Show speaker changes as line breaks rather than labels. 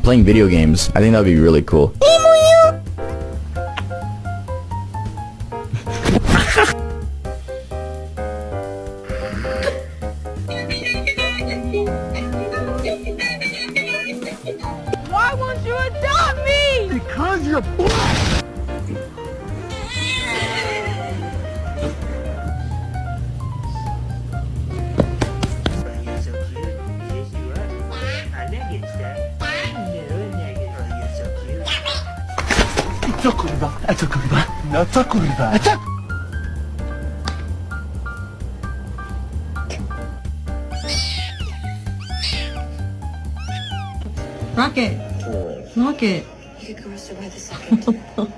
Playing video games. I think that would be really cool.
Why won't you adopt me?
Because you're black!
Rocket. Rocket.
You could go by the second.